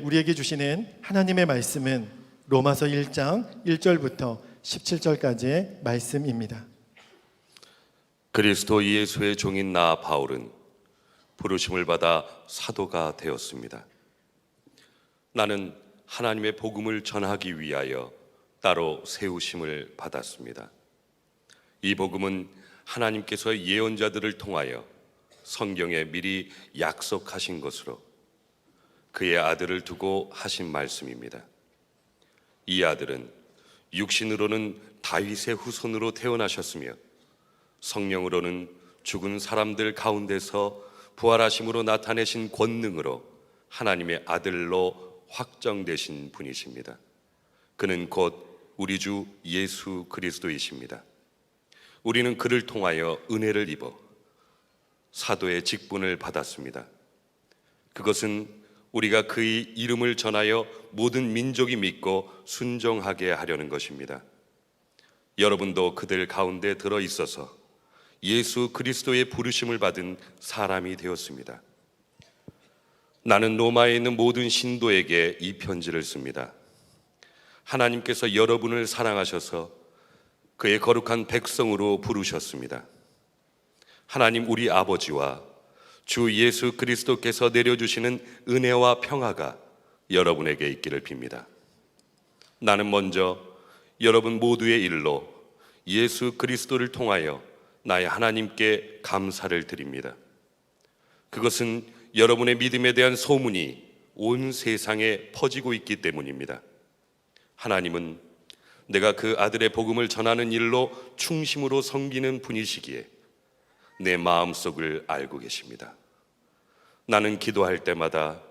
우리에게 주시는 하나님의 말씀은 로마서 1장 1절부터 17절까지의 말씀입니다. 그리스도 예수의 종인 나 바울은 부르심을 받아 사도가 되었습니다. 나는 하나님의 복음을 전하기 위하여 따로 세우심을 받았습니다. 이 복음은 하나님께서 예언자들을 통하여 성경에 미리 약속하신 것으로 그의 아들을 두고 하신 말씀입니다. 이 아들은 육신으로는 다윗의 후손으로 태어나셨으며 성령으로는 죽은 사람들 가운데서 부활하심으로 나타내신 권능으로 하나님의 아들로 확정되신 분이십니다. 그는 곧 우리 주 예수 그리스도이십니다. 우리는 그를 통하여 은혜를 입어 사도의 직분을 받았습니다. 그것은 우리가 그의 이름을 전하여 모든 민족이 믿고 순종하게 하려는 것입니다. 여러분도 그들 가운데 들어 있어서 예수 그리스도의 부르심을 받은 사람이 되었습니다. 나는 로마에 있는 모든 신도에게 이 편지를 씁니다. 하나님께서 여러분을 사랑하셔서 그의 거룩한 백성으로 부르셨습니다. 하나님 우리 아버지와 주 예수 그리스도께서 내려주시는 은혜와 평화가 여러분에게 있기를 빕니다. 나는 먼저 여러분 모두의 일로 예수 그리스도를 통하여 나의 하나님께 감사를 드립니다. 그것은 여러분의 믿음에 대한 소문이 온 세상에 퍼지고 있기 때문입니다. 하나님은 내가 그 아들의 복음을 전하는 일로 충심으로 섬기는 분이시기에 내 마음속을 알고 계십니다. 나는 기도할 때마다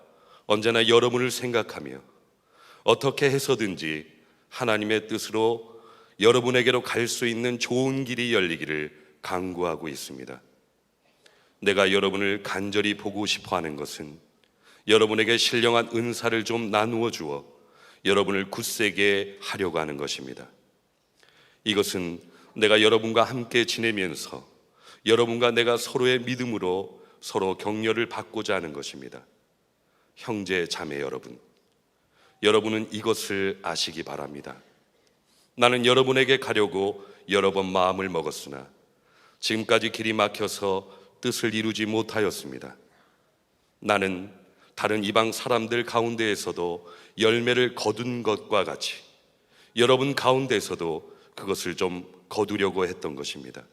언제나 여러분을 생각하며 어떻게 해서든지 하나님의 뜻으로 여러분에게로 갈 수 있는 좋은 길이 열리기를 간구하고 있습니다. 내가 여러분을 간절히 보고 싶어 하는 것은 여러분에게 신령한 은사를 좀 나누어 주어 여러분을 굳세게 하려고 하는 것입니다. 이것은 내가 여러분과 함께 지내면서 여러분과 내가 서로의 믿음으로 서로 격려를 받고자 하는 것입니다. 형제 자매 여러분, 여러분은 이것을 아시기 바랍니다. 나는 여러분에게 가려고 여러 번 마음을 먹었으나 지금까지 길이 막혀서 뜻을 이루지 못하였습니다. 나는 다른 이방 사람들 가운데에서도 열매를 거둔 것과 같이 여러분 가운데서도 그것을 좀 거두려고 했던 것입니다.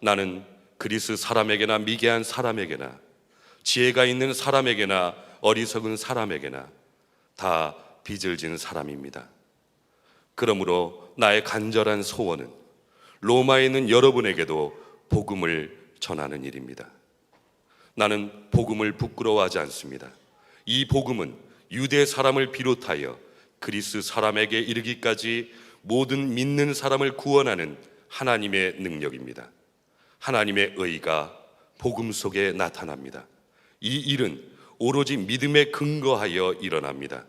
나는 그리스 사람에게나 미개한 사람에게나 지혜가 있는 사람에게나 어리석은 사람에게나 다 빚을 진 사람입니다. 그러므로 나의 간절한 소원은 로마에 있는 여러분에게도 복음을 전하는 일입니다. 나는 복음을 부끄러워하지 않습니다. 이 복음은 유대 사람을 비롯하여 그리스 사람에게 이르기까지 모든 믿는 사람을 구원하는 하나님의 능력입니다. 하나님의 의가 복음 속에 나타납니다. 이 일은 오로지 믿음에 근거하여 일어납니다.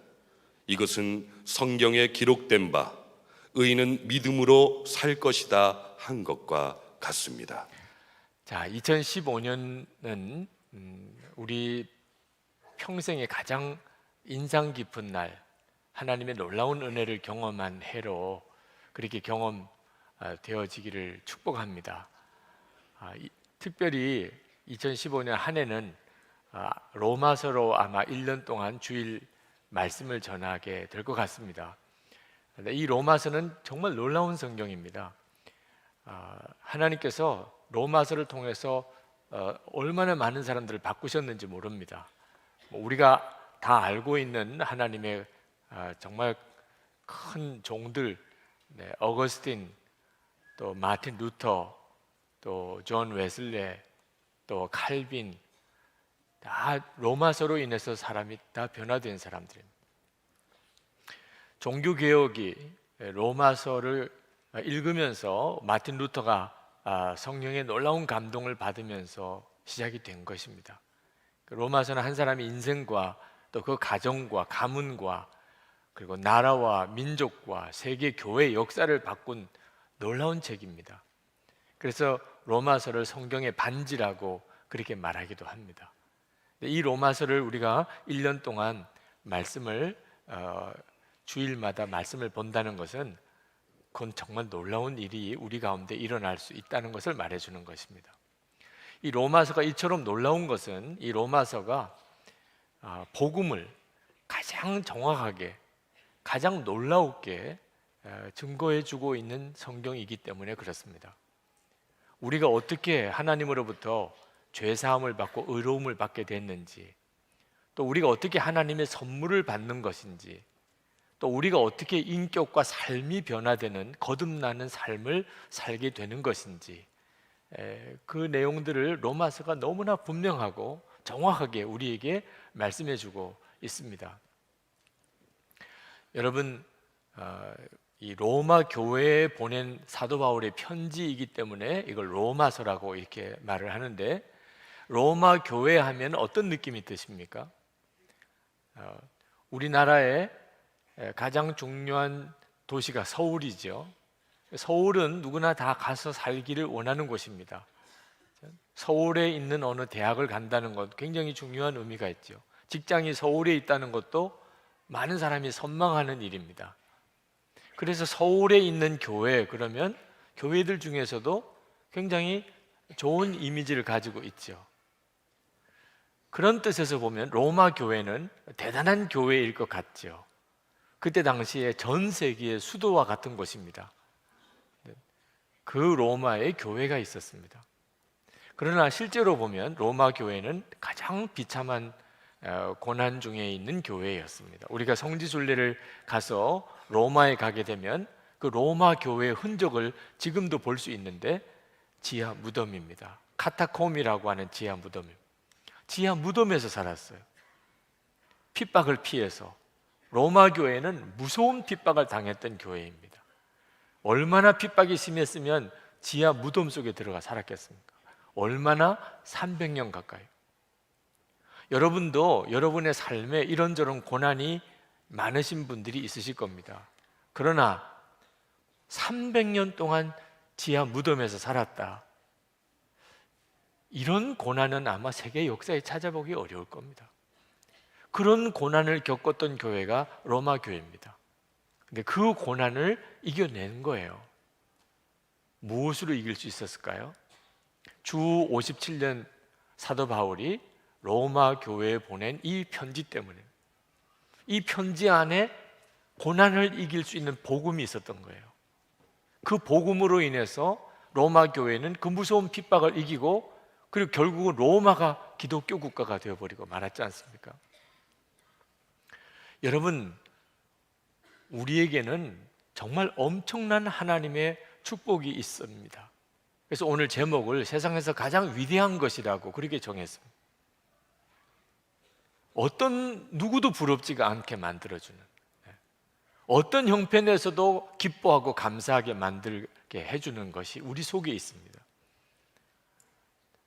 이것은 성경에 기록된 바 의인은 믿음으로 살 것이다 한 것과 같습니다. 자, 2015년은 우리 평생에 가장 인상 깊은 날, 하나님의 놀라운 은혜를 경험한 해로 그렇게 경험되어지기를 축복합니다. 특별히 2015년 한 해는 로마서로 아마 1년 동안 주일 말씀을 전하게 될 것 같습니다. 이 로마서는 정말 놀라운 성경입니다. 하나님께서 로마서를 통해서 얼마나 많은 사람들을 바꾸셨는지 모릅니다. 우리가 다 알고 있는 하나님의 정말 큰 종들, 어거스틴, 또 마틴 루터, 또 존 웨슬레, 또 칼빈, 다 로마서로 인해서 사람이 다 변화된 사람들입니다. 종교개혁이 로마서를 읽으면서 마틴 루터가 성령의 놀라운 감동을 받으면서 시작이 된 것입니다. 로마서는 한 사람의 인생과 또 그 가정과 가문과 그리고 나라와 민족과 세계 교회의 역사를 바꾼 놀라운 책입니다. 그래서 로마서를 성경의 반지라고 그렇게 말하기도 합니다. 이 로마서를 우리가 1년 동안 말씀을 주일마다 말씀을 본다는 것은 그건 정말 놀라운 일이 우리 가운데 일어날 수 있다는 것을 말해주는 것입니다. 이 로마서가 이처럼 놀라운 것은 이 로마서가 복음을 가장 정확하게, 가장 놀라우게 증거해주고 있는 성경이기 때문에 그렇습니다. 우리가 어떻게 하나님으로부터 죄사함을 받고 의로움을 받게 됐는지, 또 우리가 어떻게 하나님의 선물을 받는 것인지, 또 우리가 어떻게 인격과 삶이 변화되는 거듭나는 삶을 살게 되는 것인지, 그 내용들을 로마서가 너무나 분명하고 정확하게 우리에게 말씀해주고 있습니다. 여러분, 이 로마 교회에 보낸 사도 바울의 편지이기 때문에 이걸 로마서라고 이렇게 말을 하는데, 로마 교회 하면 어떤 느낌이 드십니까? 우리나라의 가장 중요한 도시가 서울이죠. 서울은 누구나 다 가서 살기를 원하는 곳입니다. 서울에 있는 어느 대학을 간다는 것 굉장히 중요한 의미가 있죠. 직장이 서울에 있다는 것도 많은 사람이 선망하는 일입니다. 그래서 서울에 있는 교회, 그러면 교회들 중에서도 굉장히 좋은 이미지를 가지고 있죠. 그런 뜻에서 보면 로마 교회는 대단한 교회일 것 같죠. 그때 당시에 전 세계의 수도와 같은 곳입니다. 그 로마에 교회가 있었습니다. 그러나 실제로 보면 로마 교회는 가장 비참한 고난 중에 있는 교회였습니다. 우리가 성지순례를 가서 로마에 가게 되면 그 로마 교회의 흔적을 지금도 볼 수 있는데, 지하 무덤입니다. 카타콤이라고 하는 지하 무덤입니다. 지하 무덤에서 살았어요. 핍박을 피해서. 로마 교회는 무서운 핍박을 당했던 교회입니다. 얼마나 핍박이 심했으면 지하 무덤 속에 들어가 살았겠습니까? 얼마나 300년 가까이. 여러분도 여러분의 삶에 이런저런 고난이 많으신 분들이 있으실 겁니다. 그러나 300년 동안 지하 무덤에서 살았다. 이런 고난은 아마 세계 역사에 찾아보기 어려울 겁니다. 그런 고난을 겪었던 교회가 로마 교회입니다. 근데 그 고난을 이겨낸 거예요. 무엇으로 이길 수 있었을까요? 주 57년 사도 바울이 로마 교회에 보낸 이 편지 때문에, 이 편지 안에 고난을 이길 수 있는 복음이 있었던 거예요. 그 복음으로 인해서 로마 교회는 그 무서운 핍박을 이기고, 그리고 결국은 로마가 기독교 국가가 되어버리고 말았지 않습니까? 여러분, 우리에게는 정말 엄청난 하나님의 축복이 있습니다. 그래서 오늘 제목을 세상에서 가장 위대한 것이라고 그렇게 정했습니다. 어떤 누구도 부럽지가 않게 만들어주는, 어떤 형편에서도 기뻐하고 감사하게 만들게 해주는 것이 우리 속에 있습니다.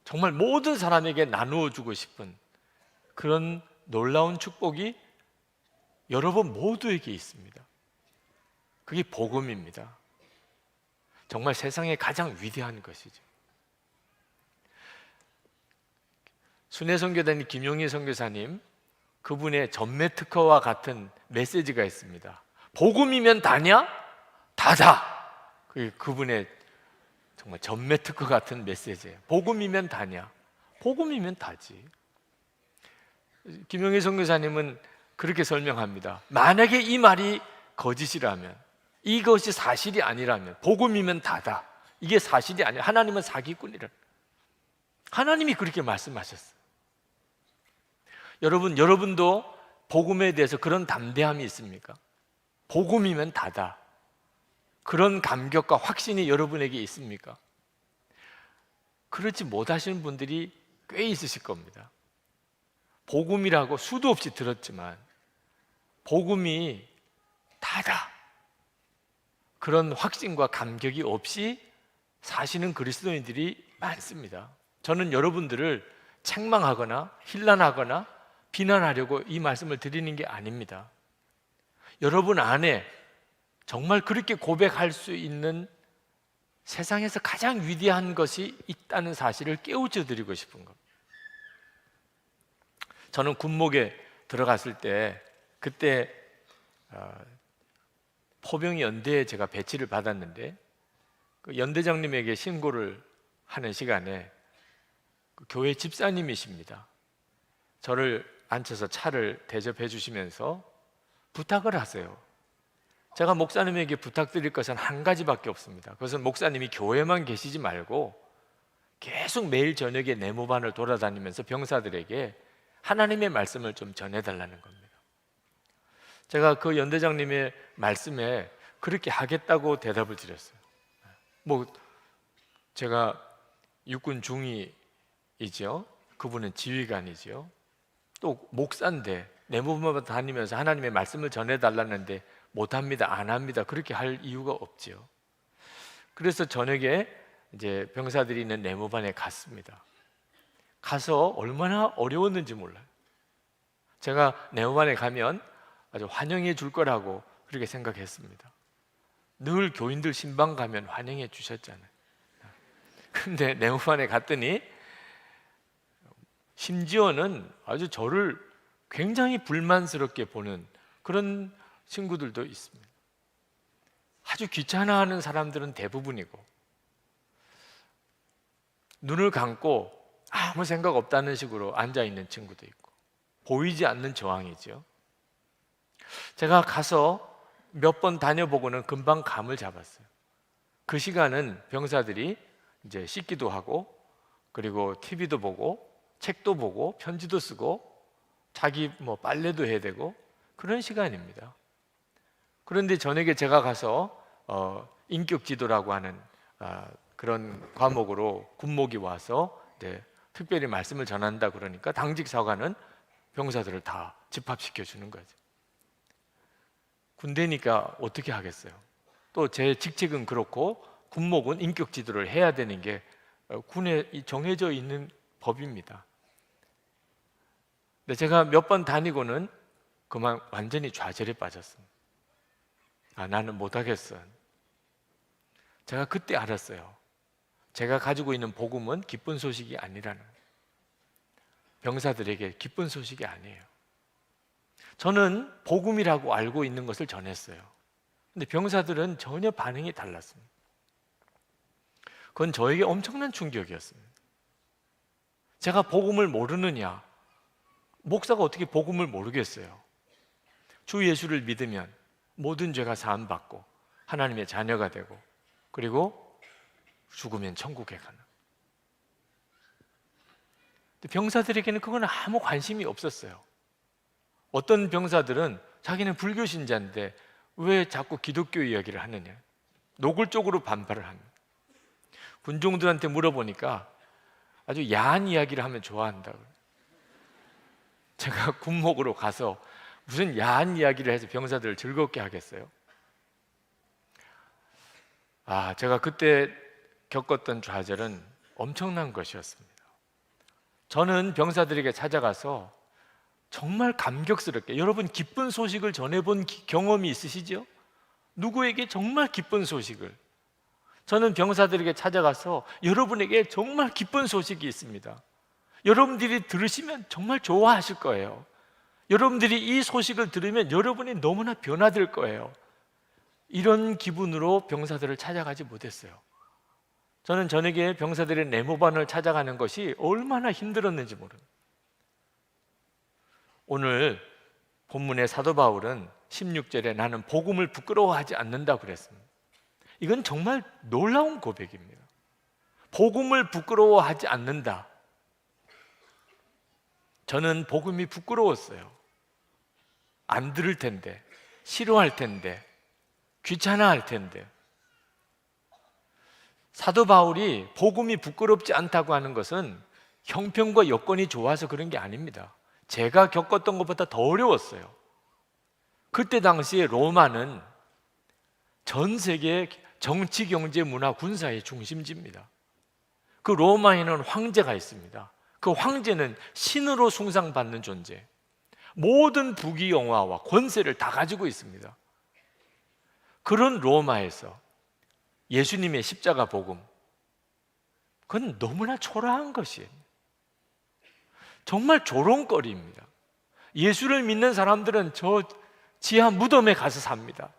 정말 모든 사람에게 나누어 주고 싶은 그런 놀라운 축복이 여러분 모두에게 있습니다. 그게 복음입니다. 정말 세상에 가장 위대한 것이죠. 순회선교단의 김용희 선교사님, 그분의 전매 특허와 같은 메시지가 있습니다. 복음이면 다냐? 다다. 그분의 정말 전매 특허 같은 메시지예요. 복음이면 다냐? 복음이면 다지. 김용희 선교사님은 그렇게 설명합니다. 만약에 이 말이 거짓이라면, 이것이 사실이 아니라면, 복음이면 다다. 이게 사실이 아니라 하나님은 사기꾼이라. 하나님이 그렇게 말씀하셨어요. 여러분도 복음에 대해서 그런 담대함이 있습니까? 복음이면 다다. 그런 감격과 확신이 여러분에게 있습니까? 그렇지 못하시는 분들이 꽤 있으실 겁니다. 복음이라고 수도 없이 들었지만 복음이 다다. 그런 확신과 감격이 없이 사시는 그리스도인들이 많습니다. 저는 여러분들을 책망하거나 힐난하거나 비난하려고 이 말씀을 드리는 게 아닙니다. 여러분 안에 정말 그렇게 고백할 수 있는 세상에서 가장 위대한 것이 있다는 사실을 깨우쳐 드리고 싶은 겁니다. 저는 군목에 들어갔을 때 그때 포병 연대에 제가 배치를 받았는데 그 연대장님에게 신고를 하는 시간에 그 교회 집사님이십니다. 저를 앉혀서 차를 대접해 주시면서 부탁을 하세요. 제가 목사님에게 부탁드릴 것은 한 가지밖에 없습니다. 그것은 목사님이 교회만 계시지 말고 계속 매일 저녁에 네모반을 돌아다니면서 병사들에게 하나님의 말씀을 좀 전해달라는 겁니다. 제가 그 연대장님의 말씀에 그렇게 하겠다고 대답을 드렸어요. 제가 육군 중위이죠. 그분은 지휘관이죠. 또 목사인데 네모반만 다니면서 하나님의 말씀을 전해달라는데 못합니다, 안 합니다. 그렇게 할 이유가 없지요. 그래서 저녁에 이제 병사들이 있는 네모반에 갔습니다. 가서 얼마나 어려웠는지 몰라요. 제가 네모반에 가면 아주 환영해 줄 거라고 그렇게 생각했습니다. 늘 교인들 신방 가면 환영해 주셨잖아요. 근데 네모반에 갔더니 심지어는 아주 저를 굉장히 불만스럽게 보는 그런 친구들도 있습니다. 아주 귀찮아하는 사람들은 대부분이고, 눈을 감고 아무 생각 없다는 식으로 앉아있는 친구도 있고, 보이지 않는 저항이죠. 제가 가서 몇 번 다녀보고는 금방 감을 잡았어요. 그 시간은 병사들이 이제 씻기도 하고, 그리고 TV도 보고, 책도 보고, 편지도 쓰고, 자기 빨래도 해야 되고 그런 시간입니다. 그런데 저녁에 제가 가서 인격 지도라고 하는 그런 과목으로 군목이 와서 특별히 말씀을 전한다 그러니까 당직 사관은 병사들을 다 집합시켜 주는 거죠. 군대니까 어떻게 하겠어요? 또 제 직책은 그렇고 군목은 인격 지도를 해야 되는 게 군에 정해져 있는 법입니다. 근데 제가 몇 번 다니고는 그만 완전히 좌절에 빠졌습니다. 나는 못하겠어. 제가 그때 알았어요. 제가 가지고 있는 복음은 기쁜 소식이 아니라는, 병사들에게 기쁜 소식이 아니에요. 저는 복음이라고 알고 있는 것을 전했어요. 근데 병사들은 전혀 반응이 달랐습니다. 그건 저에게 엄청난 충격이었습니다. 제가 복음을 모르느냐? 목사가 어떻게 복음을 모르겠어요? 주 예수를 믿으면 모든 죄가 사함받고 하나님의 자녀가 되고, 그리고 죽으면 천국에 가는. 병사들에게는 그건 아무 관심이 없었어요. 어떤 병사들은 자기는 불교 신자인데 왜 자꾸 기독교 이야기를 하느냐, 노골적으로 반발을 합니다. 군종들한테 물어보니까 아주 야한 이야기를 하면 좋아한다고. 제가 군목으로 가서 무슨 야한 이야기를 해서 병사들을 즐겁게 하겠어요? 제가 그때 겪었던 좌절은 엄청난 것이었습니다. 저는 병사들에게 찾아가서 정말 감격스럽게, 여러분 기쁜 소식을 전해본 경험이 있으시죠? 누구에게 정말 기쁜 소식을, 저는 병사들에게 찾아가서 여러분에게 정말 기쁜 소식이 있습니다. 여러분들이 들으시면 정말 좋아하실 거예요. 여러분들이 이 소식을 들으면 여러분이 너무나 변화될 거예요. 이런 기분으로 병사들을 찾아가지 못했어요. 저는 저녁에 병사들의 네모반을 찾아가는 것이 얼마나 힘들었는지 모릅니다. 오늘 본문의 사도 바울은 16절에 나는 복음을 부끄러워하지 않는다고 그랬습니다. 이건 정말 놀라운 고백입니다. 복음을 부끄러워하지 않는다. 저는 복음이 부끄러웠어요. 안 들을 텐데, 싫어할 텐데, 귀찮아할 텐데. 사도 바울이 복음이 부끄럽지 않다고 하는 것은 형편과 여건이 좋아서 그런 게 아닙니다. 제가 겪었던 것보다 더 어려웠어요. 그때 당시에 로마는 전 세계 정치, 경제, 문화, 군사의 중심지입니다. 그 로마에는 황제가 있습니다. 그 황제는 신으로 숭상받는 존재, 모든 부귀영화와 권세를 다 가지고 있습니다. 그런 로마에서 예수님의 십자가 복음, 그건 너무나 초라한 것이에요. 정말 조롱거리입니다. 예수를 믿는 사람들은 저 지하 무덤에 가서 삽니다.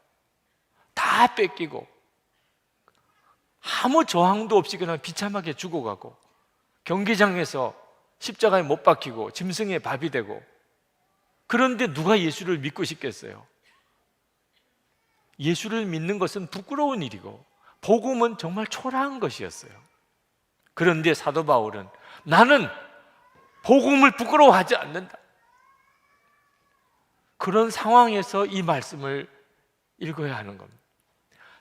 다 뺏기고 아무 저항도 없이 그냥 비참하게 죽어가고, 경기장에서 십자가에 못 박히고 짐승의 밥이 되고. 그런데 누가 예수를 믿고 싶겠어요? 예수를 믿는 것은 부끄러운 일이고 복음은 정말 초라한 것이었어요. 그런데 사도 바울은 나는 복음을 부끄러워하지 않는다, 그런 상황에서 이 말씀을 읽어야 하는 겁니다.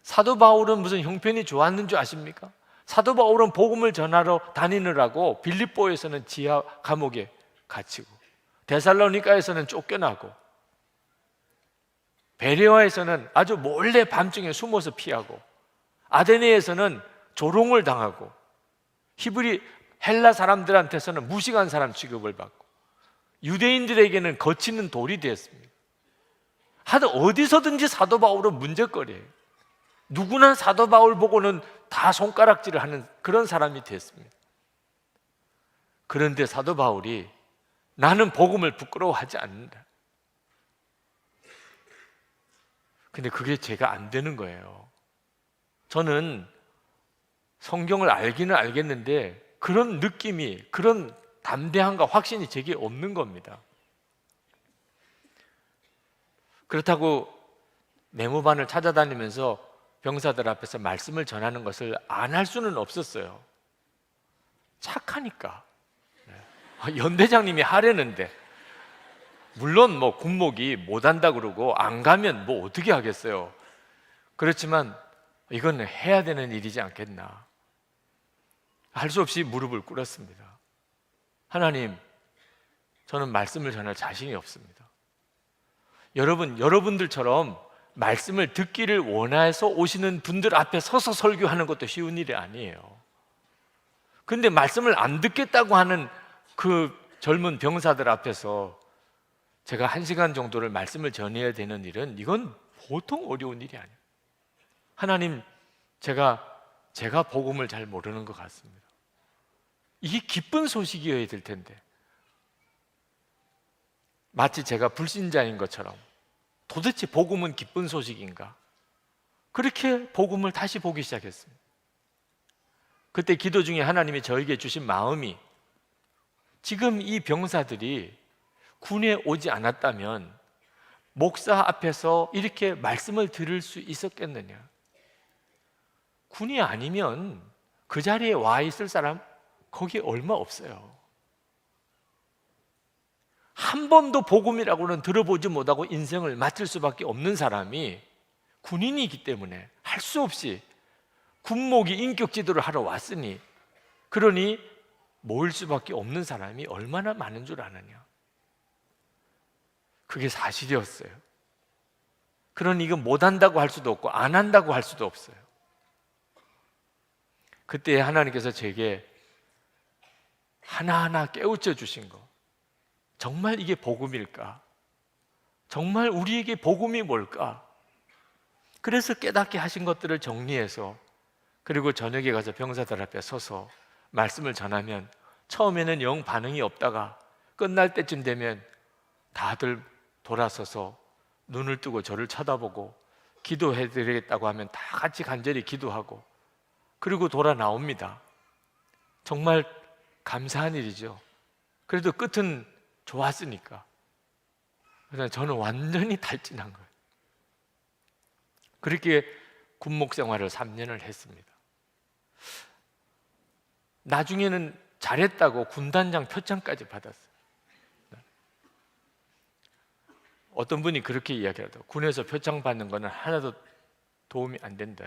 사도 바울은 무슨 형편이 좋았는 줄 아십니까? 사도 바울은 복음을 전하러 다니느라고 빌립보에서는 지하 감옥에 갇히고, 데살로니가에서는 쫓겨나고, 베레아에서는 아주 몰래 밤중에 숨어서 피하고, 아데네에서는 조롱을 당하고, 히브리 헬라 사람들한테서는 무식한 사람 취급을 받고, 유대인들에게는 거치는 돌이 되었습니다. 하여튼 어디서든지 사도 바울은 문제거리예요. 누구나 사도 바울 보고는 다 손가락질을 하는 그런 사람이 됐습니다. 그런데 사도 바울이 나는 복음을 부끄러워하지 않는다. 근데 그게 제가 안 되는 거예요. 저는 성경을 알기는 알겠는데 그런 느낌이, 그런 담대함과 확신이 제게 없는 겁니다. 그렇다고 네모반을 찾아다니면서 병사들 앞에서 말씀을 전하는 것을 안 할 수는 없었어요. 착하니까. 연대장님이 하려는데, 물론 뭐 군목이 못한다 그러고 안 가면 뭐 어떻게 하겠어요. 그렇지만 이건 해야 되는 일이지 않겠나. 할 수 없이 무릎을 꿇었습니다. 하나님, 저는 말씀을 전할 자신이 없습니다. 여러분들처럼 말씀을 듣기를 원해서 오시는 분들 앞에 서서 설교하는 것도 쉬운 일이 아니에요. 그런데 말씀을 안 듣겠다고 하는 그 젊은 병사들 앞에서 제가 1시간 정도를 말씀을 전해야 되는 일은, 이건 보통 어려운 일이 아니에요. 하나님, 제가 복음을 잘 모르는 것 같습니다. 이게 기쁜 소식이어야 될 텐데, 마치 제가 불신자인 것처럼 도대체 복음은 기쁜 소식인가? 그렇게 복음을 다시 보기 시작했습니다. 그때 기도 중에 하나님이 저에게 주신 마음이, 지금 이 병사들이 군에 오지 않았다면 목사 앞에서 이렇게 말씀을 들을 수 있었겠느냐? 군이 아니면 그 자리에 와 있을 사람 거기 얼마 없어요. 한 번도 복음이라고는 들어보지 못하고 인생을 마칠 수밖에 없는 사람이 군인이기 때문에 할 수 없이 군목이 인격 지도를 하러 왔으니, 그러니 모일 수밖에 없는 사람이 얼마나 많은 줄 아느냐. 그게 사실이었어요. 그러니 이건 못한다고 할 수도 없고 안 한다고 할 수도 없어요. 그때 하나님께서 제게 하나하나 깨우쳐 주신 거, 정말 이게 복음일까? 정말 우리에게 복음이 뭘까? 그래서 깨닫게 하신 것들을 정리해서, 그리고 저녁에 가서 병사들 앞에 서서 말씀을 전하면 처음에는 영 반응이 없다가 끝날 때쯤 되면 다들 돌아서서 눈을 뜨고 저를 쳐다보고 기도해 드리겠다고 하면 다 같이 간절히 기도하고, 그리고 돌아 나옵니다. 정말 감사한 일이죠. 그래도 끝은 좋았으니까. 그래서 저는 완전히 탈진한 거예요. 그렇게 군목 생활을 3년을 했습니다. 나중에는 잘했다고 군단장 표창까지 받았어요. 어떤 분이 그렇게 이야기하더라고요. 군에서 표창 받는 거는 하나도 도움이 안 된다.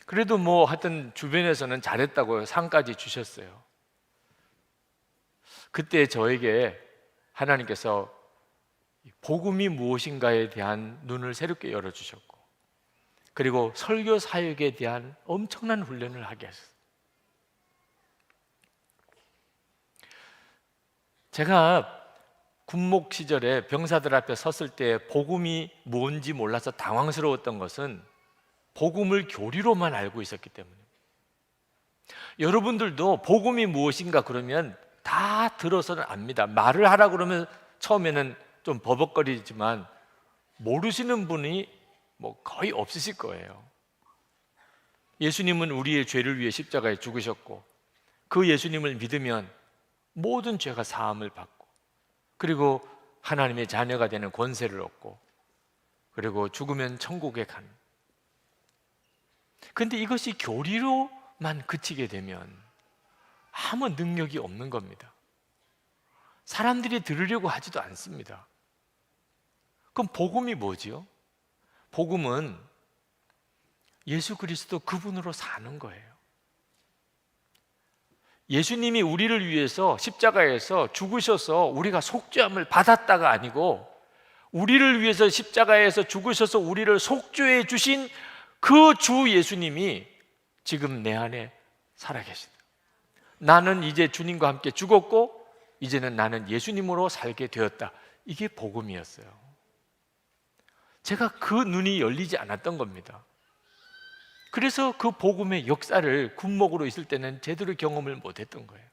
그래도 뭐 하여튼 주변에서는 잘했다고 상까지 주셨어요. 그때 저에게 하나님께서 복음이 무엇인가에 대한 눈을 새롭게 열어주셨고, 그리고 설교 사역에 대한 엄청난 훈련을 하게 하셨어요. 제가 군목 시절에 병사들 앞에 섰을 때 복음이 뭔지 몰라서 당황스러웠던 것은 복음을 교리로만 알고 있었기 때문에. 여러분들도 복음이 무엇인가 그러면 다 들어서는 압니다. 말을 하라 그러면 처음에는 좀 버벅거리지만 모르시는 분이 뭐 거의 없으실 거예요. 예수님은 우리의 죄를 위해 십자가에 죽으셨고, 그 예수님을 믿으면 모든 죄가 사함을 받고, 그리고 하나님의 자녀가 되는 권세를 얻고, 그리고 죽으면 천국에 가는. 그런데 이것이 교리로만 그치게 되면 아무 능력이 없는 겁니다. 사람들이 들으려고 하지도 않습니다. 그럼 복음이 뭐지요? 복음은 예수 그리스도 그분으로 사는 거예요. 예수님이 우리를 위해서 십자가에서 죽으셔서 우리가 속죄함을 받았다가 아니고, 우리를 위해서 십자가에서 죽으셔서 우리를 속죄해 주신 그 주 예수님이 지금 내 안에 살아계시다. 나는 이제 주님과 함께 죽었고 이제는 나는 예수님으로 살게 되었다. 이게 복음이었어요. 제가 그 눈이 열리지 않았던 겁니다. 그래서 그 복음의 역사를 군목으로 있을 때는 제대로 경험을 못했던 거예요.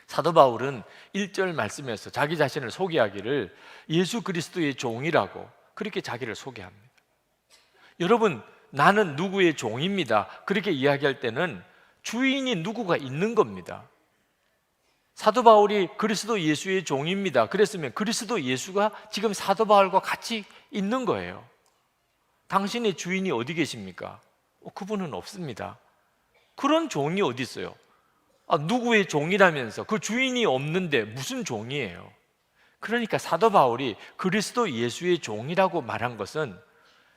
사도 바울은 1절 말씀에서 자기 자신을 소개하기를 예수 그리스도의 종이라고 그렇게 자기를 소개합니다. 여러분, 나는 누구의 종입니다, 그렇게 이야기할 때는 주인이 누구가 있는 겁니다. 사도 바울이 그리스도 예수의 종입니다 그랬으면 그리스도 예수가 지금 사도 바울과 같이 있는 거예요. 당신의 주인이 어디 계십니까? 그분은 없습니다. 그런 종이 어디 있어요? 누구의 종이라면서 그 주인이 없는데 무슨 종이에요? 그러니까 사도 바울이 그리스도 예수의 종이라고 말한 것은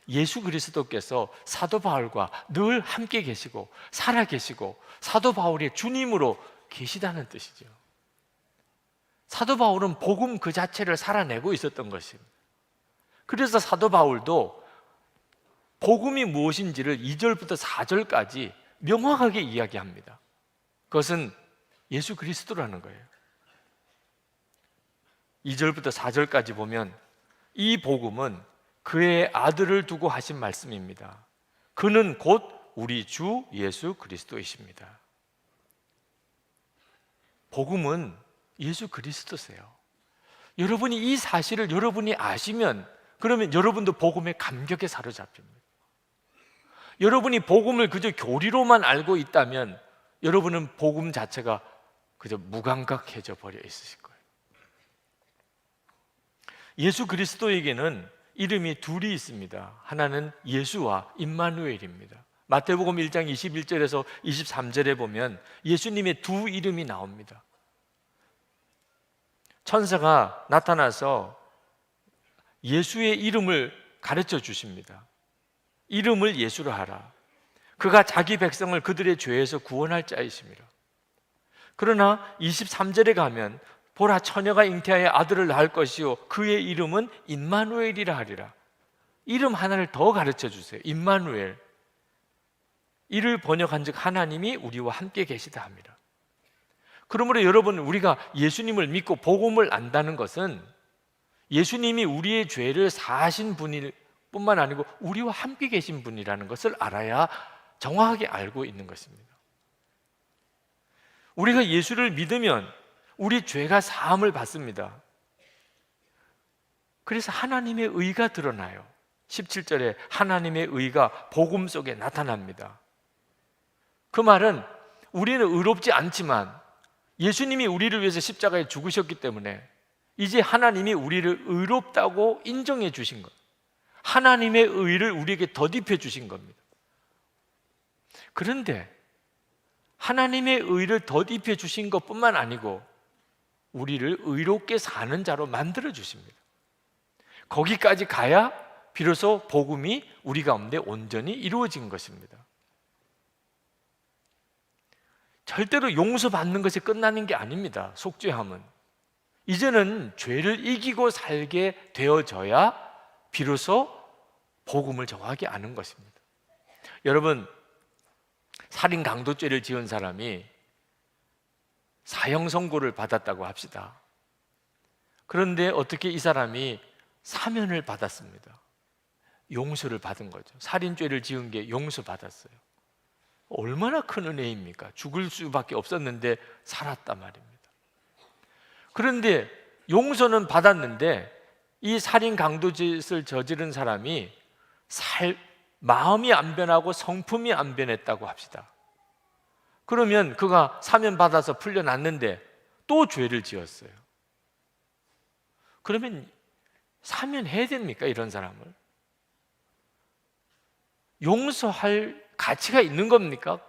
예수 그리스도께서 사도 바울과 늘 함께 계시고 살아 계시고 사도 바울의 주님으로 계시다는 뜻이죠. 사도 바울은 복음 그 자체를 살아내고 있었던 것입니다. 그래서 사도 바울도 복음이 무엇인지를 2절부터 4절까지 명확하게 이야기합니다. 그것은 예수 그리스도라는 거예요. 2절부터 4절까지 보면 이 복음은 그의 아들을 두고 하신 말씀입니다. 그는 곧 우리 주 예수 그리스도이십니다. 복음은 예수 그리스도세요. 여러분이 이 사실을 여러분이 아시면 그러면 여러분도 복음의 감격에 사로잡힙니다. 여러분이 복음을 그저 교리로만 알고 있다면 여러분은 복음 자체가 그저 무감각해져 버려 있으실 거예요. 예수 그리스도에게는 이름이 둘이 있습니다. 하나는 예수와 임마누엘입니다. 마태복음 1장 21절에서 23절에 보면 예수님의 두 이름이 나옵니다. 천사가 나타나서 예수의 이름을 가르쳐 주십니다. 이름을 예수로 하라. 그가 자기 백성을 그들의 죄에서 구원할 자이십니다. 그러나 23절에 가면 보라, 처녀가 잉태하여 아들을 낳을 것이요 그의 이름은 임마누엘이라 하리라. 이름 하나를 더 가르쳐 주세요. 임마누엘. 이를 번역한즉 하나님이 우리와 함께 계시다 합니다. 그러므로 여러분, 우리가 예수님을 믿고 복음을 안다는 것은 예수님이 우리의 죄를 사하신 분일 뿐만 아니고 우리와 함께 계신 분이라는 것을 알아야 정확하게 알고 있는 것입니다. 우리가 예수를 믿으면 우리 죄가 사함을 받습니다. 그래서 하나님의 의가 드러나요. 17절에 하나님의 의가 복음 속에 나타납니다. 그 말은 우리는 의롭지 않지만 예수님이 우리를 위해서 십자가에 죽으셨기 때문에 이제 하나님이 우리를 의롭다고 인정해 주신 것, 하나님의 의를 우리에게 덧입혀 주신 겁니다. 그런데 하나님의 의를 덧입혀 주신 것뿐만 아니고 우리를 의롭게 사는 자로 만들어 주십니다. 거기까지 가야 비로소 복음이 우리 가운데 온전히 이루어진 것입니다. 절대로 용서받는 것이 끝나는 게 아닙니다. 속죄함은 이제는 죄를 이기고 살게 되어져야 비로소 복음을 정확히 아는 것입니다. 여러분, 살인 강도죄를 지은 사람이 사형 선고를 받았다고 합시다. 그런데 어떻게 이 사람이 사면을 받았습니다. 용서를 받은 거죠. 살인죄를 지은 게 용서받았어요. 얼마나 큰 은혜입니까? 죽을 수밖에 없었는데 살았단 말입니다. 그런데 용서는 받았는데 이 살인 강도짓을 저지른 사람이 마음이 안 변하고 성품이 안 변했다고 합시다. 그러면 그가 사면 받아서 풀려났는데 또 죄를 지었어요. 그러면 사면해야 됩니까? 이런 사람을 용서할 가치가 있는 겁니까?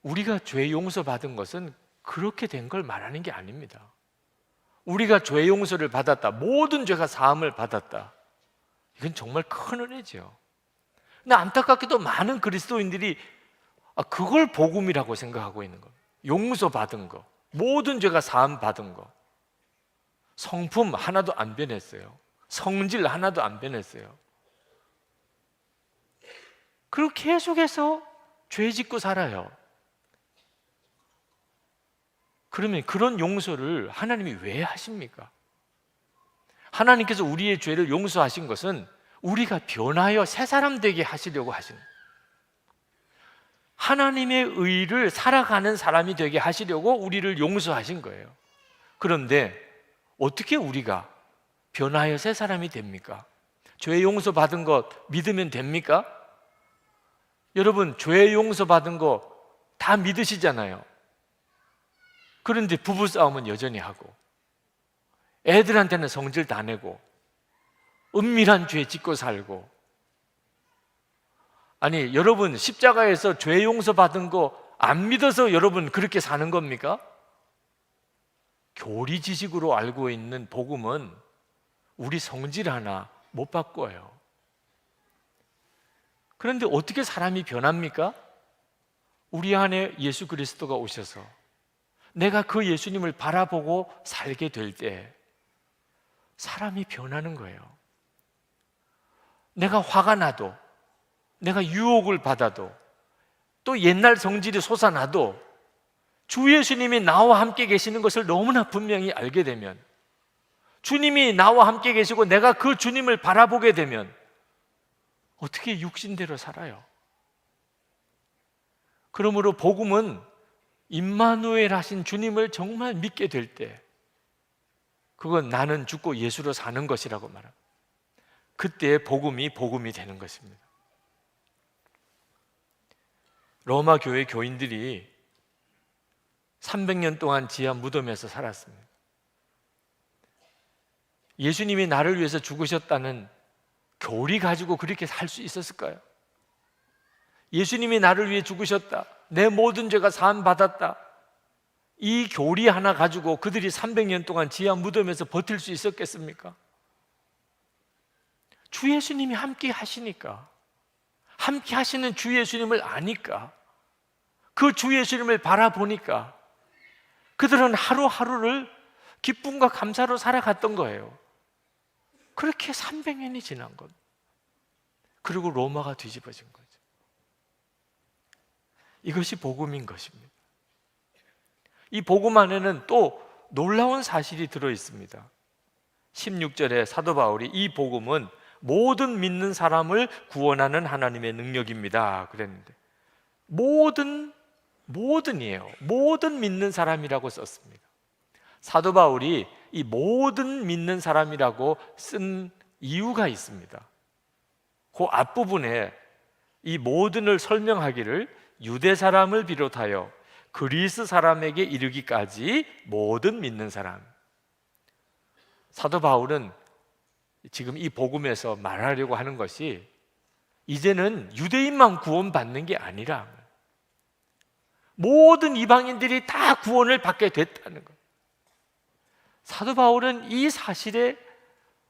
우리가 죄 용서받은 것은 그렇게 된 걸 말하는 게 아닙니다. 우리가 죄 용서를 받았다, 모든 죄가 사함을 받았다, 이건 정말 큰 은혜죠. 근데 안타깝게도 많은 그리스도인들이 그걸 복음이라고 생각하고 있는 겁니다. 용서받은 거, 모든 죄가 사함 받은 거, 성품 하나도 안 변했어요. 성질 하나도 안 변했어요. 그리고 계속해서 죄 짓고 살아요. 그러면 그런 용서를 하나님이 왜 하십니까? 하나님께서 우리의 죄를 용서하신 것은 우리가 변하여 새 사람 되게 하시려고 하시는 거예요. 하나님의 의를 살아가는 사람이 되게 하시려고 우리를 용서하신 거예요. 그런데 어떻게 우리가 변하여 새 사람이 됩니까? 죄 용서 받은 것 믿으면 됩니까? 여러분, 죄 용서 받은 거 다 믿으시잖아요. 그런데 부부싸움은 여전히 하고, 애들한테는 성질 다 내고, 은밀한 죄 짓고 살고. 아니, 여러분 십자가에서 죄 용서 받은 거 안 믿어서 여러분 그렇게 사는 겁니까? 교리 지식으로 알고 있는 복음은 우리 성질 하나 못 바꿔요. 그런데 어떻게 사람이 변합니까? 우리 안에 예수 그리스도가 오셔서 내가 그 예수님을 바라보고 살게 될 때 사람이 변하는 거예요. 내가 화가 나도, 내가 유혹을 받아도, 또 옛날 성질이 솟아나도 주 예수님이 나와 함께 계시는 것을 너무나 분명히 알게 되면, 주님이 나와 함께 계시고 내가 그 주님을 바라보게 되면 어떻게 육신대로 살아요? 그러므로 복음은 임마누엘 하신 주님을 정말 믿게 될 때, 그건 나는 죽고 예수로 사는 것이라고 말합니다. 그때 복음이 되는 것입니다. 로마 교회 교인들이 300년 동안 지하 무덤에서 살았습니다. 예수님이 나를 위해서 죽으셨다는 교리 가지고 그렇게 살 수 있었을까요? 예수님이 나를 위해 죽으셨다, 내 모든 죄가 사함 받았다, 이 교리 하나 가지고 그들이 300년 동안 지하 무덤에서 버틸 수 있었겠습니까? 주 예수님이 함께 하시니까, 함께 하시는 주 예수님을 아니까, 그 주 예수님을 바라보니까 그들은 하루하루를 기쁨과 감사로 살아갔던 거예요. 그렇게 300년이 지난 것. 그리고 로마가 뒤집어진 거죠. 이것이 복음인 것입니다. 이 복음 안에는 또 놀라운 사실이 들어 있습니다. 16절에 사도 바울이 이 복음은 모든 믿는 사람을 구원하는 하나님의 능력입니다 그랬는데, 모든이에요. 모든 믿는 사람이라고 썼습니다. 사도 바울이 이 모든 믿는 사람이라고 쓴 이유가 있습니다. 그 앞부분에 이 모든을 설명하기를 유대 사람을 비롯하여 그리스 사람에게 이르기까지 모든 믿는 사람. 사도 바울은 지금 이 복음에서 말하려고 하는 것이 이제는 유대인만 구원받는 게 아니라 모든 이방인들이 다 구원을 받게 됐다는 것. 사도 바울은 이 사실에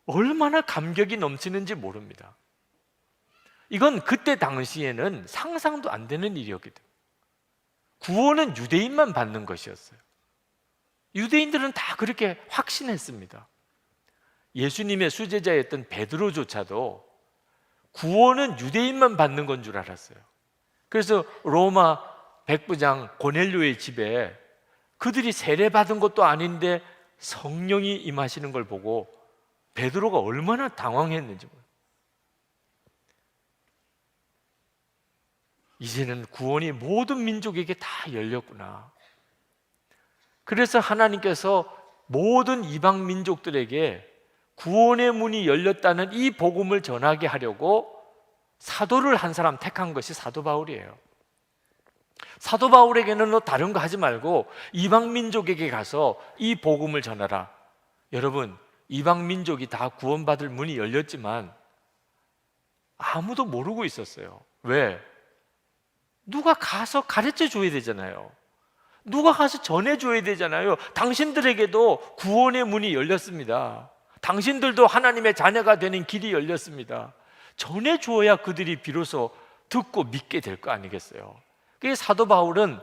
얼마나 감격이 넘치는지 모릅니다. 이건 그때 당시에는 상상도 안 되는 일이었거든요. 구원은 유대인만 받는 것이었어요. 유대인들은 다 그렇게 확신했습니다. 예수님의 수제자였던 베드로조차도 구원은 유대인만 받는 건 줄 알았어요. 그래서 로마 백부장 고넬료의 집에 그들이 세례받은 것도 아닌데 성령이 임하시는 걸 보고 베드로가 얼마나 당황했는지. 이제는 구원이 모든 민족에게 다 열렸구나. 그래서 하나님께서 모든 이방 민족들에게 구원의 문이 열렸다는 이 복음을 전하게 하려고 사도를 한 사람 택한 것이 사도 바울이에요. 사도 바울에게는 너 다른 거 하지 말고 이방 민족에게 가서 이 복음을 전하라. 여러분, 이방 민족이 다 구원받을 문이 열렸지만 아무도 모르고 있었어요. 왜? 누가 가서 가르쳐 줘야 되잖아요. 누가 가서 전해 줘야 되잖아요. 당신들에게도 구원의 문이 열렸습니다. 당신들도 하나님의 자녀가 되는 길이 열렸습니다. 전해 주어야 그들이 비로소 듣고 믿게 될 거 아니겠어요? 그게 사도 바울은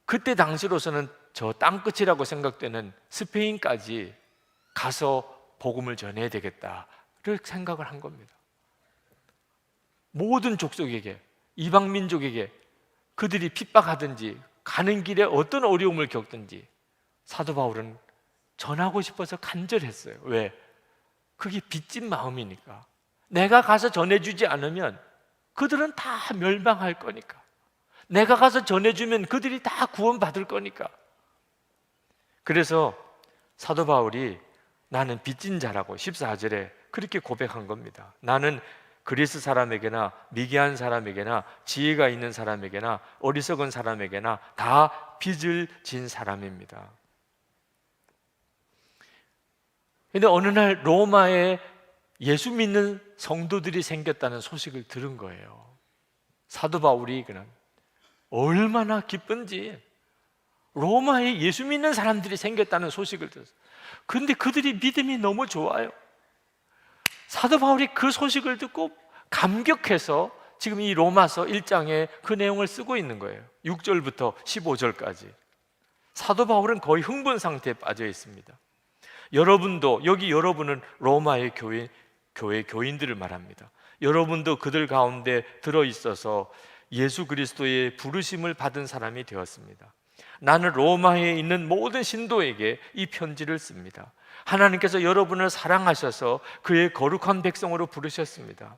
그때 당시로서는 저 땅끝이라고 생각되는 스페인까지 가서 복음을 전해야 되겠다를 생각을 한 겁니다. 모든 족속에게, 이방 민족에게 그들이 핍박하든지 가는 길에 어떤 어려움을 겪든지 사도 바울은 전하고 싶어서 간절했어요. 왜? 그게 빚진 마음이니까. 내가 가서 전해주지 않으면 그들은 다 멸망할 거니까. 내가 가서 전해주면 그들이 다 구원받을 거니까. 그래서 사도 바울이 나는 빚진 자라고 14절에 그렇게 고백한 겁니다. 나는 그리스 사람에게나 미개한 사람에게나 지혜가 있는 사람에게나 어리석은 사람에게나 다 빚을 진 사람입니다. 그런데 어느 날 로마에 예수 믿는 성도들이 생겼다는 소식을 들은 거예요. 사도 바울이 그냥 얼마나 기쁜지 로마에 예수 믿는 사람들이 생겼다는 소식을 들었어요. 그런데 그들이 믿음이 너무 좋아요. 사도 바울이 그 소식을 듣고 감격해서 지금 이 로마서 1장에 그 내용을 쓰고 있는 거예요. 6절부터 15절까지. 사도 바울은 거의 흥분 상태에 빠져 있습니다. 여러분도, 여기 여러분은 로마의 교회 교인들을 말합니다. 여러분도 그들 가운데 들어있어서 예수 그리스도의 부르심을 받은 사람이 되었습니다. 나는 로마에 있는 모든 신도에게 이 편지를 씁니다. 하나님께서 여러분을 사랑하셔서 그의 거룩한 백성으로 부르셨습니다.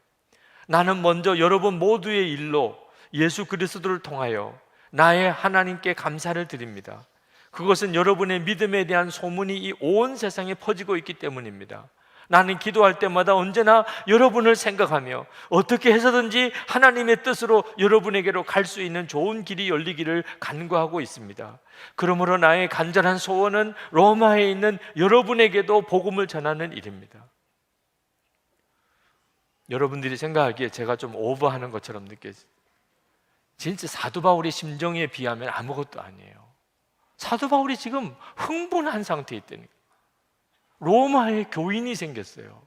나는 먼저 여러분 모두의 일로 예수 그리스도를 통하여 나의 하나님께 감사를 드립니다. 그것은 여러분의 믿음에 대한 소문이 이 온 세상에 퍼지고 있기 때문입니다. 나는 기도할 때마다 언제나 여러분을 생각하며 어떻게 해서든지 하나님의 뜻으로 여러분에게로 갈 수 있는 좋은 길이 열리기를 간구하고 있습니다. 그러므로 나의 간절한 소원은 로마에 있는 여러분에게도 복음을 전하는 일입니다. 여러분들이 생각하기에 제가 좀 오버하는 것처럼 느껴져요. 진짜 사도 바울의 심정에 비하면 아무것도 아니에요. 사도 바울이 지금 흥분한 상태에 있다니까. 로마에 교인이 생겼어요.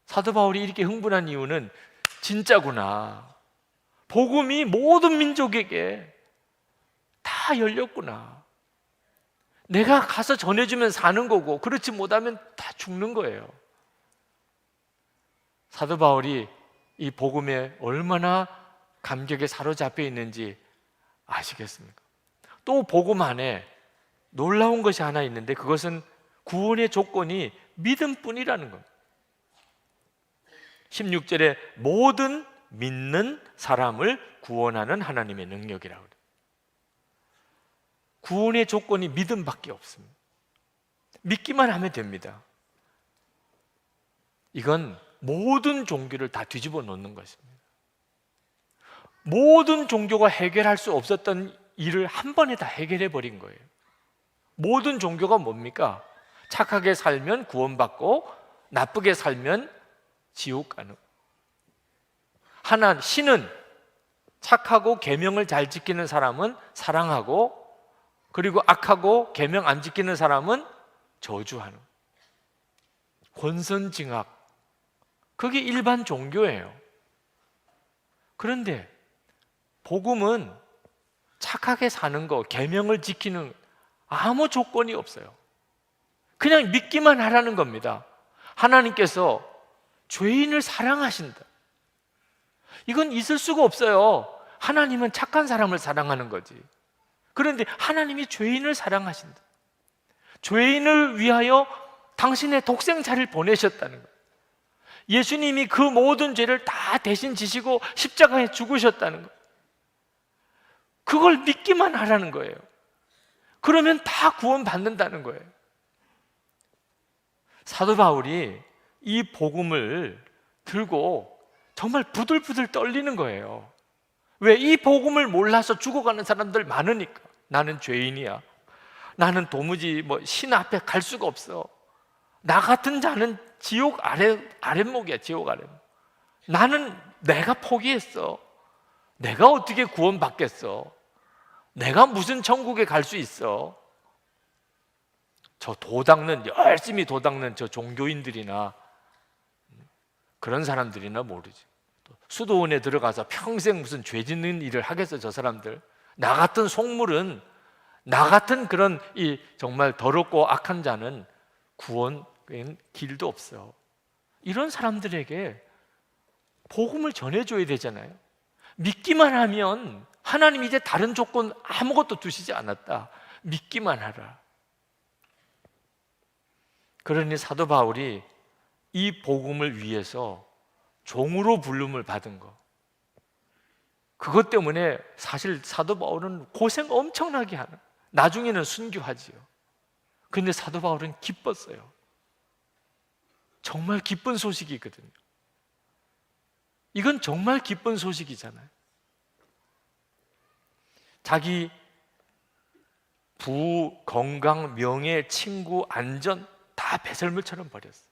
사도 바울이 이렇게 흥분한 이유는 진짜구나. 복음이 모든 민족에게 다 열렸구나. 내가 가서 전해주면 사는 거고 그렇지 못하면 다 죽는 거예요. 사도 바울이 이 복음에 얼마나 감격에 사로잡혀 있는지 아시겠습니까? 또 복음 안에 놀라운 것이 하나 있는데 그것은 구원의 조건이 믿음뿐이라는 겁니다. 16절에 모든 믿는 사람을 구원하는 하나님의 능력이라고 그래요. 구원의 조건이 믿음밖에 없습니다. 믿기만 하면 됩니다. 이건 모든 종교를 다 뒤집어 놓는 것입니다. 모든 종교가 해결할 수 없었던 일을 한 번에 다 해결해 버린 거예요. 모든 종교가 뭡니까? 착하게 살면 구원받고 나쁘게 살면 지옥 가는. 신은 착하고 계명을 잘 지키는 사람은 사랑하고 그리고 악하고 계명 안 지키는 사람은 저주하는. 권선징악. 그게 일반 종교예요. 그런데 복음은 착하게 사는 거, 계명을 지키는 아무 조건이 없어요. 그냥 믿기만 하라는 겁니다. 하나님께서 죄인을 사랑하신다. 이건 있을 수가 없어요. 하나님은 착한 사람을 사랑하는 거지. 그런데 하나님이 죄인을 사랑하신다. 죄인을 위하여 당신의 독생자를 보내셨다는 거예요. 예수님이 그 모든 죄를 다 대신 지시고 십자가에 죽으셨다는 거예요. 그걸 믿기만 하라는 거예요. 그러면 다 구원받는다는 거예요. 사도 바울이 이 복음을 들고 정말 부들부들 떨리는 거예요. 왜? 이 복음을 몰라서 죽어가는 사람들 많으니까. 나는 죄인이야. 나는 도무지 신 앞에 갈 수가 없어. 나 같은 자는 지옥 아랫목이야. 지옥 아랫목. 나는 내가 포기했어. 내가 어떻게 구원받겠어? 내가 무슨 천국에 갈 수 있어? 저 열심히 도닦는 저 종교인들이나 그런 사람들이나 모르지. 수도원에 들어가서 평생 무슨 죄 짓는 일을 하겠어, 저 사람들? 나 같은 속물은, 나 같은 그런 이 정말 더럽고 악한 자는 구원 길도 없어. 이런 사람들에게 복음을 전해줘야 되잖아요. 믿기만 하면 하나님 이제 다른 조건 아무것도 두시지 않았다. 믿기만 하라. 그러니 사도 바울이 이 복음을 위해서 종으로 부름을 받은 거, 그것 때문에 사실 사도 바울은 고생 엄청나게 하는, 나중에는 순교하지요. 그런데 사도 바울은 기뻤어요. 정말 기쁜 소식이거든요. 이건 정말 기쁜 소식이잖아요. 자기 부, 건강, 명예, 친구, 안전 다 배설물처럼 버렸어.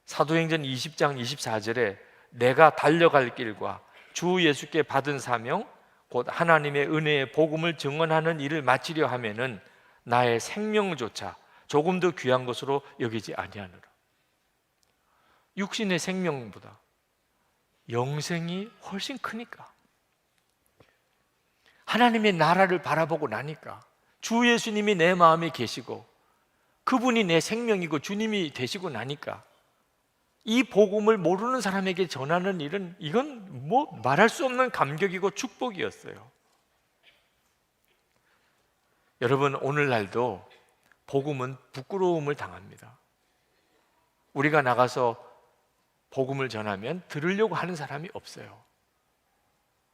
사도행전 20장 24절에 내가 달려갈 길과 주 예수께 받은 사명 곧 하나님의 은혜의 복음을 증언하는 일을 마치려 하면은 나의 생명조차 조금 더 귀한 것으로 여기지 아니하노라. 육신의 생명보다 영생이 훨씬 크니까, 하나님의 나라를 바라보고 나니까, 주 예수님이 내 마음에 계시고 그분이 내 생명이고 주님이 되시고 나니까 이 복음을 모르는 사람에게 전하는 일은, 이건 말할 수 없는 감격이고 축복이었어요. 여러분, 오늘날도 복음은 부끄러움을 당합니다. 우리가 나가서 복음을 전하면 들으려고 하는 사람이 없어요.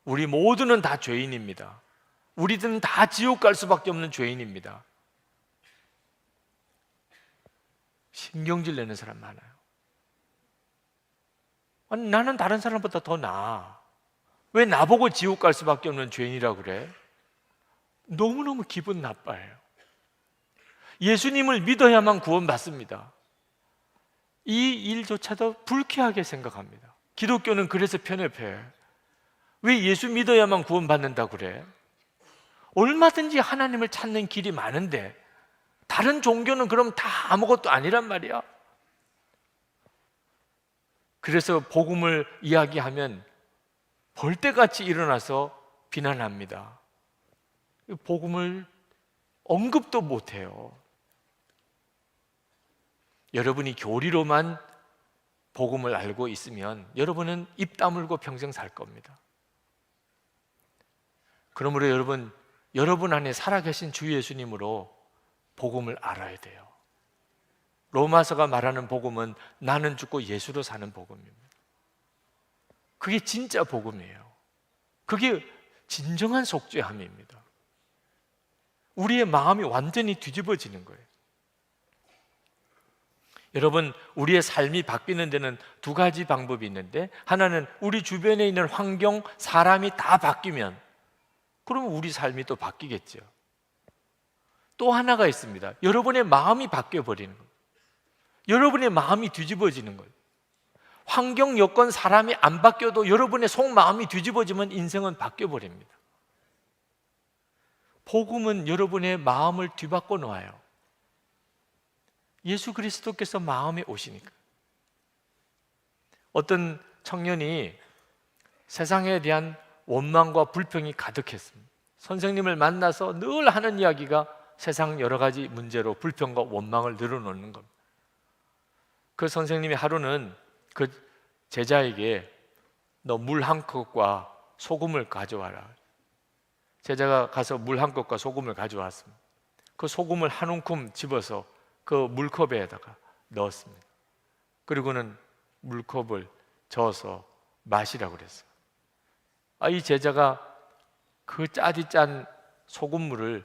우리 모두는 다 죄인입니다. 우리들은 다 지옥 갈 수밖에 없는 죄인입니다. 신경질 내는 사람 많아요. 아니, 나는 다른 사람보다 더 나아. 왜 나보고 지옥 갈 수밖에 없는 죄인이라고 그래? 너무너무 기분 나빠요. 예수님을 믿어야만 구원받습니다. 이 일조차도 불쾌하게 생각합니다. 기독교는 그래서 편협해. 왜 예수 믿어야만 구원받는다고 그래? 얼마든지 하나님을 찾는 길이 많은데 다른 종교는 그럼 다 아무것도 아니란 말이야. 그래서 복음을 이야기하면 벌떼같이 일어나서 비난합니다. 복음을 언급도 못해요. 여러분이 교리로만 복음을 알고 있으면 여러분은 입 다물고 평생 살 겁니다. 그러므로 여러분 안에 살아계신 주 예수님으로 복음을 알아야 돼요. 로마서가 말하는 복음은 나는 죽고 예수로 사는 복음입니다. 그게 진짜 복음이에요. 그게 진정한 속죄함입니다. 우리의 마음이 완전히 뒤집어지는 거예요. 여러분, 우리의 삶이 바뀌는 데는 두 가지 방법이 있는데, 하나는 우리 주변에 있는 환경, 사람이 다 바뀌면 그러면 우리 삶이 또 바뀌겠죠. 또 하나가 있습니다. 여러분의 마음이 바뀌어버리는 거예요. 여러분의 마음이 뒤집어지는 거예요. 환경, 여건, 사람이 안 바뀌어도 여러분의 속마음이 뒤집어지면 인생은 바뀌어버립니다. 복음은 여러분의 마음을 뒤바꿔 놓아요. 예수 그리스도께서 마음에 오시니까. 어떤 청년이 세상에 대한 원망과 불평이 가득했습니다. 선생님을 만나서 늘 하는 이야기가 세상 여러 가지 문제로 불평과 원망을 늘어놓는 겁니다. 그 선생님이 하루는 그 제자에게 너 물 한 컵과 소금을 가져와라. 제자가 가서 물 한 컵과 소금을 가져왔습니다. 그 소금을 한 움큼 집어서 그 물컵에다가 넣었습니다. 그리고는 물컵을 저어서 마시라고 그랬어요. 이 제자가 그 짜디 짠 소금물을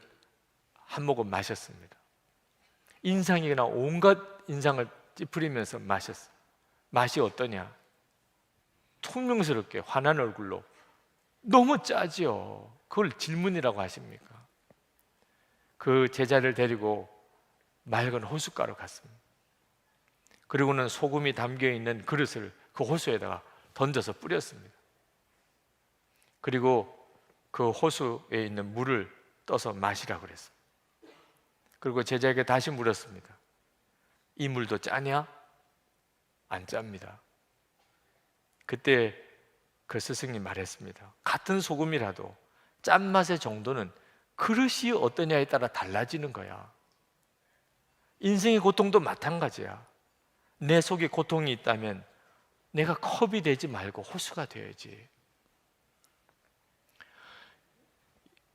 한 모금 마셨습니다. 인상이나 온갖 인상을 찌푸리면서 마셨어요. 맛이 어떠냐? 퉁명스럽게 환한 얼굴로 너무 짜지요. 그걸 질문이라고 하십니까? 그 제자를 데리고 맑은 호숫가로 갔습니다. 그리고는 소금이 담겨있는 그릇을 그 호수에다가 던져서 뿌렸습니다. 그리고 그 호수에 있는 물을 떠서 마시라고 그랬어요. 그리고 제자에게 다시 물었습니다. 이 물도 짜냐? 안 짭니다. 그때 그 스승이 말했습니다. 같은 소금이라도 짠맛의 정도는 그릇이 어떠냐에 따라 달라지는 거야. 인생의 고통도 마찬가지야. 내 속에 고통이 있다면 내가 컵이 되지 말고 호수가 되어야지.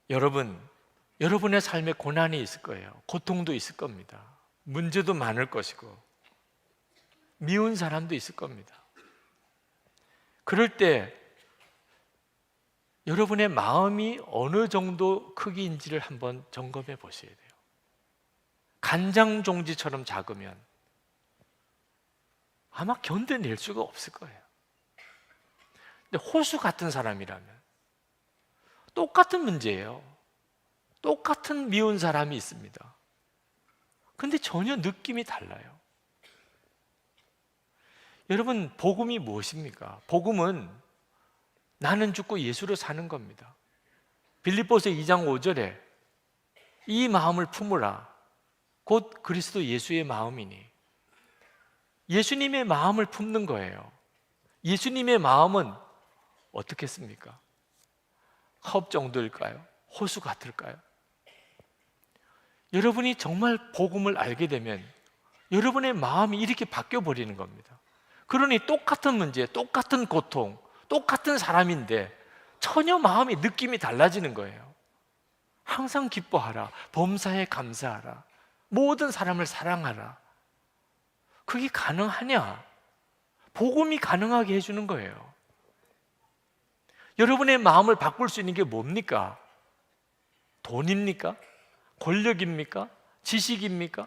여러분의 삶에 고난이 있을 거예요. 고통도 있을 겁니다. 문제도 많을 것이고 미운 사람도 있을 겁니다. 그럴 때 여러분의 마음이 어느 정도 크기인지를 한번 점검해 보셔야 돼요. 간장 종지처럼 작으면 아마 견뎌낼 수가 없을 거예요. 근데 호수 같은 사람이라면 똑같은 문제예요. 똑같은 미운 사람이 있습니다. 근데 전혀 느낌이 달라요. 여러분, 복음이 무엇입니까? 복음은 나는 죽고 예수로 사는 겁니다. 빌립보서 2장 5절에 이 마음을 품으라. 곧 그리스도 예수의 마음이니. 예수님의 마음을 품는 거예요. 예수님의 마음은 어떻겠습니까? 컵 정도일까요? 호수 같을까요? 여러분이 정말 복음을 알게 되면 여러분의 마음이 이렇게 바뀌어 버리는 겁니다. 그러니 똑같은 문제, 똑같은 고통, 똑같은 사람인데 전혀 마음이 느낌이 달라지는 거예요. 항상 기뻐하라, 범사에 감사하라, 모든 사람을 사랑하라. 그게 가능하냐? 복음이 가능하게 해주는 거예요. 여러분의 마음을 바꿀 수 있는 게 뭡니까? 돈입니까? 권력입니까? 지식입니까?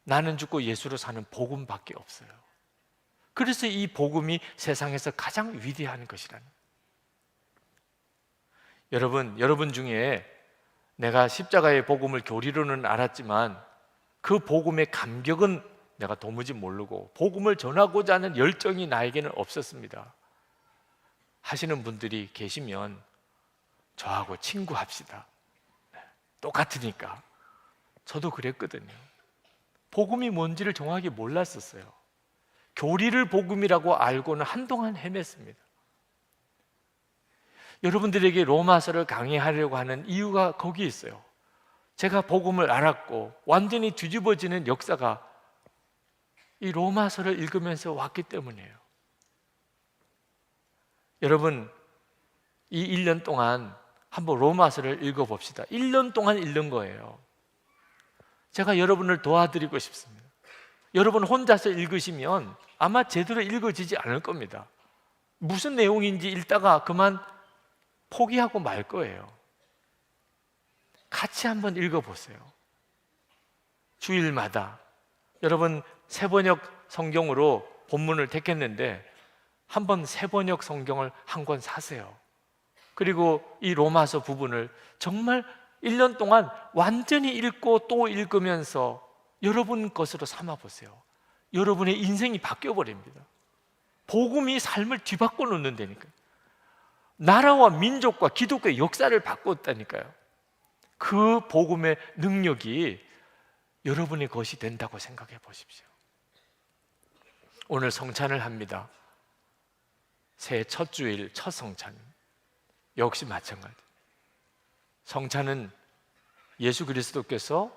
나는 죽고 예수로 사는 복음밖에 없어요. 그래서 이 복음이 세상에서 가장 위대한 것이라는. 여러분 중에 내가 십자가의 복음을 교리로는 알았지만 그 복음의 감격은 내가 도무지 모르고 복음을 전하고자 하는 열정이 나에게는 없었습니다 하시는 분들이 계시면 저하고 친구합시다. 똑같으니까. 저도 그랬거든요. 복음이 뭔지를 정확히 몰랐었어요. 교리를 복음이라고 알고는 한동안 헤맸습니다. 여러분들에게 로마서를 강의하려고 하는 이유가 거기 있어요. 제가 복음을 알았고 완전히 뒤집어지는 역사가 이 로마서를 읽으면서 왔기 때문이에요. 여러분, 이 1년 동안 한번 로마서를 읽어봅시다. 1년 동안 읽는 거예요. 제가 여러분을 도와드리고 싶습니다. 여러분 혼자서 읽으시면 아마 제대로 읽어지지 않을 겁니다. 무슨 내용인지 읽다가 그만 포기하고 말 거예요. 같이 한번 읽어보세요. 주일마다 여러분 새번역 성경으로 본문을 택했는데 한번 새번역 성경을 한 권 사세요. 그리고 이 로마서 부분을 정말 1년 동안 완전히 읽고 또 읽으면서 여러분 것으로 삼아 보세요. 여러분의 인생이 바뀌어 버립니다. 복음이 삶을 뒤바꿔 놓는다니까요. 나라와 민족과 기독교의 역사를 바꿨다니까요. 그 복음의 능력이 여러분의 것이 된다고 생각해 보십시오. 오늘 성찬을 합니다. 새해 첫 주일, 첫 성찬. 역시 마찬가지. 성찬은 예수 그리스도께서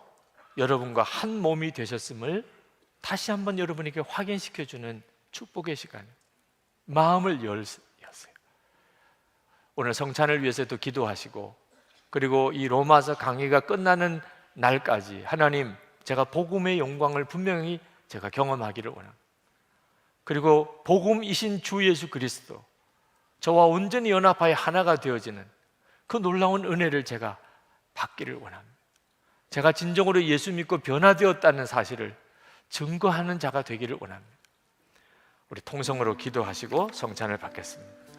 여러분과 한 몸이 되셨음을 다시 한번 여러분에게 확인시켜주는 축복의 시간. 마음을 여세요. 오늘 성찬을 위해서도 기도하시고, 그리고 이 로마서 강의가 끝나는 날까지 하나님, 제가 복음의 영광을 분명히 제가 경험하기를 원합니다. 그리고 복음이신 주 예수 그리스도, 저와 온전히 연합하여 하나가 되어지는 그 놀라운 은혜를 제가 받기를 원합니다. 제가 진정으로 예수 믿고 변화되었다는 사실을 증거하는 자가 되기를 원합니다. 우리 통성으로 기도하시고 성찬을 받겠습니다.